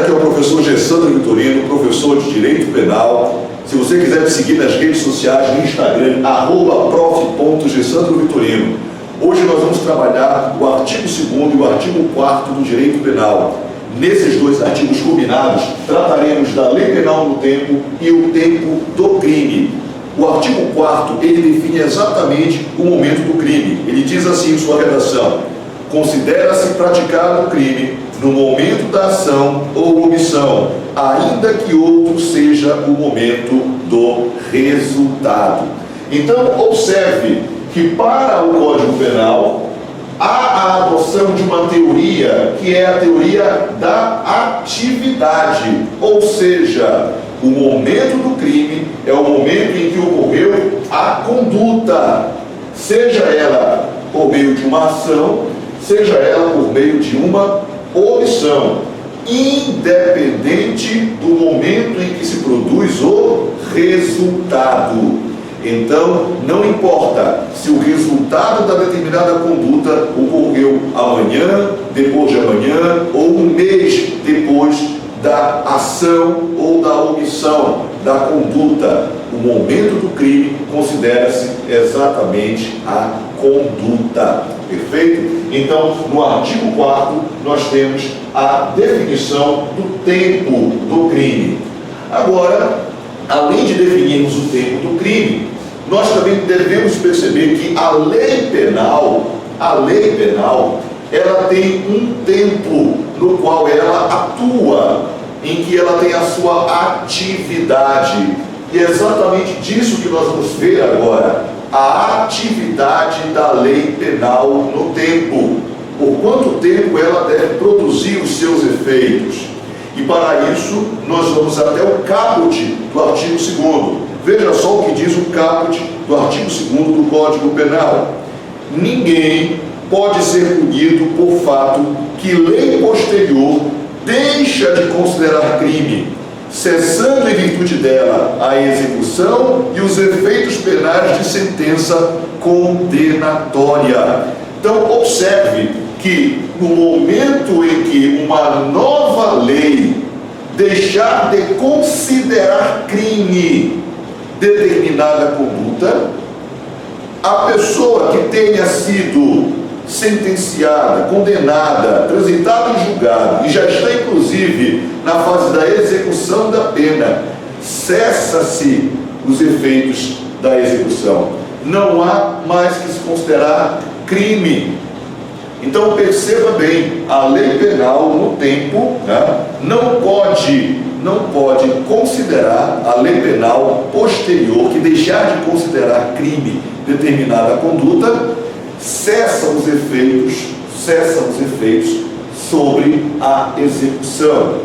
aqui é o professor Gessandro Vitorino, professor de Direito Penal. Se você quiser me seguir nas redes sociais, no Instagram, @prof.gessandrovitorino. Hoje nós vamos trabalhar o artigo 2º e o artigo 4º do Direito Penal. Nesses dois artigos combinados, trataremos da lei penal no tempo e o tempo do crime. O artigo 4º, ele define exatamente o momento do crime. Ele diz assim em sua redação: considera-se praticado o crime no momento da ação ou omissão, ainda que outro seja o momento do resultado. Então, observe que para o Código Penal há a adoção de uma teoria que é a teoria da atividade, ou seja, o momento do crime é o momento em que ocorreu a conduta, seja ela por meio de uma ação, seja ela por meio de uma omissão, independente do momento em que se produz o resultado. Então, não importa se o resultado da determinada conduta ocorreu amanhã, depois de amanhã, ou um mês depois da ação ou da omissão da conduta. O momento do crime considera-se exatamente a conduta. Perfeito? Então, no artigo 4º, nós temos a definição do tempo do crime. Agora, além de definirmos o tempo do crime, nós também devemos perceber que a lei penal, ela tem um tempo no qual ela atua, em que ela tem a sua atividade. E é exatamente disso que nós vamos ver agora, a atividade da lei penal no tempo. Por quanto tempo ela deve produzir os seus efeitos. E para isso, nós vamos até o caput do artigo 2º. Veja só o que diz o caput do artigo 2º do Código Penal. Ninguém pode ser punido por fato que lei posterior deixa de considerar crime, cessando em virtude dela a execução e os efeitos penais de sentença condenatória. Então, observe que no momento em que uma nova lei deixar de considerar crime determinada conduta, a pessoa que tenha sido sentenciada, condenada, transitada em julgado e já está inclusive na fase da execução da pena, cessa-se os efeitos da execução. Não há mais que se considerar crime. Então perceba bem, a lei penal no tempo, não pode considerar a lei penal posterior, que deixar de considerar crime determinada conduta, cessam os efeitos sobre a execução,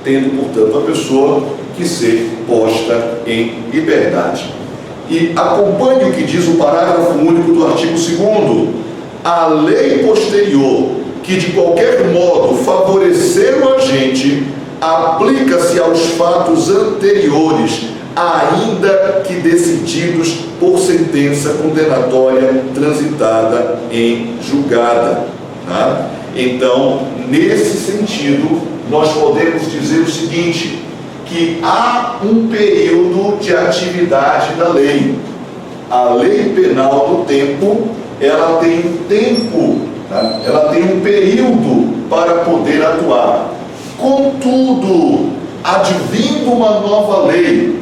tendo, portanto, a pessoa que ser posta em liberdade. E acompanhe o que diz o parágrafo único do artigo 2º. A lei posterior, que de qualquer modo favorecer o agente, aplica-se aos fatos anteriores, ainda que decididos por sentença condenatória transitada em julgada. Então, nesse sentido, nós podemos dizer o seguinte, que há um período de atividade da lei. A lei penal do tempo, ela tem um tempo, ela tem um período para poder atuar. Contudo, advindo uma nova lei,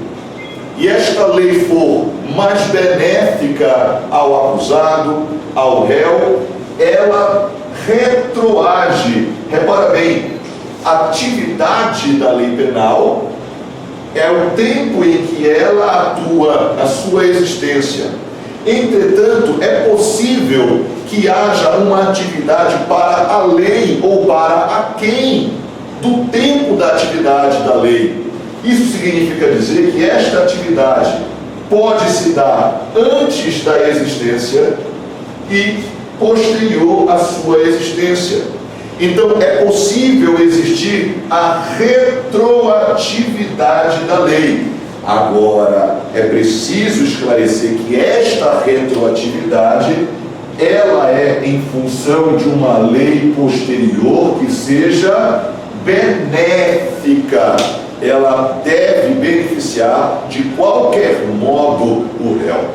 e esta lei for mais benéfica ao acusado, ao réu, ela retroage. Repara bem, a atividade da lei penal é o tempo em que ela atua na sua existência. Entretanto, é possível que haja uma atividade para além ou para aquém do tempo da atividade da lei. Isso significa dizer que esta atividade pode se dar antes da existência e posterior à sua existência. Então, é possível existir a retroatividade da lei. Agora, é preciso esclarecer que esta retroatividade, ela é em função de uma lei posterior que seja benéfica. justificar, ela deve beneficiar de qualquer modo o réu.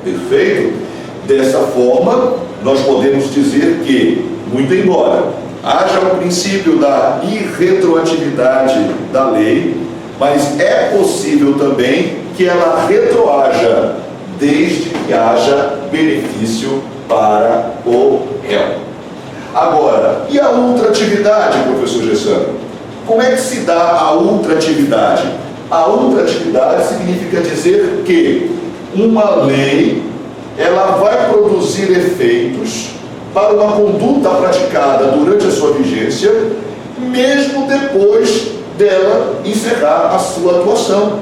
Perfeito? Dessa forma, nós podemos dizer que, muito embora haja o princípio da irretroatividade da lei, mas é possível também que ela retroaja, desde que haja benefício para o réu. Agora, e a ultratividade, professor Gessano? Como é que se dá a ultratividade? A ultratividade significa dizer que uma lei, ela vai produzir efeitos para uma conduta praticada durante a sua vigência, mesmo depois dela encerrar a sua atuação.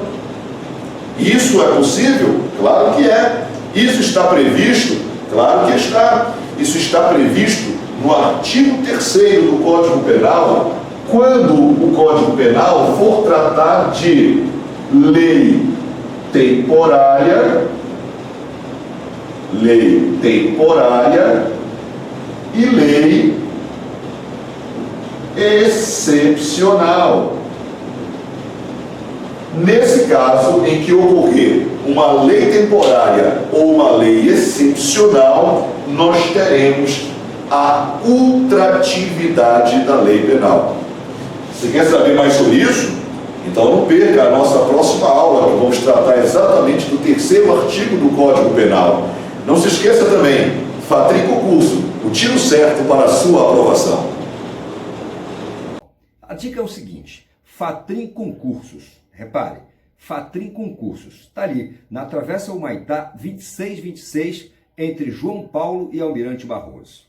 Isso é possível? Claro que é. Isso está previsto? Claro que está. Isso está previsto no artigo 3º do Código Penal, quando o Código Penal for tratar de lei temporária e lei excepcional. Nesse caso, em que ocorrer uma lei temporária ou uma lei excepcional, nós teremos a ultratividade da lei penal. Você quer saber mais sobre isso? Então não perca a nossa próxima aula, que vamos tratar exatamente do 3º artigo do Código Penal. Não se esqueça também, FATRIM Concurso, o tiro certo para a sua aprovação. A dica é o seguinte: FATRIM Concursos. Repare, FATRIM Concursos. Está ali, na Travessa Humaitá 2626, entre João Paulo e Almirante Barroso.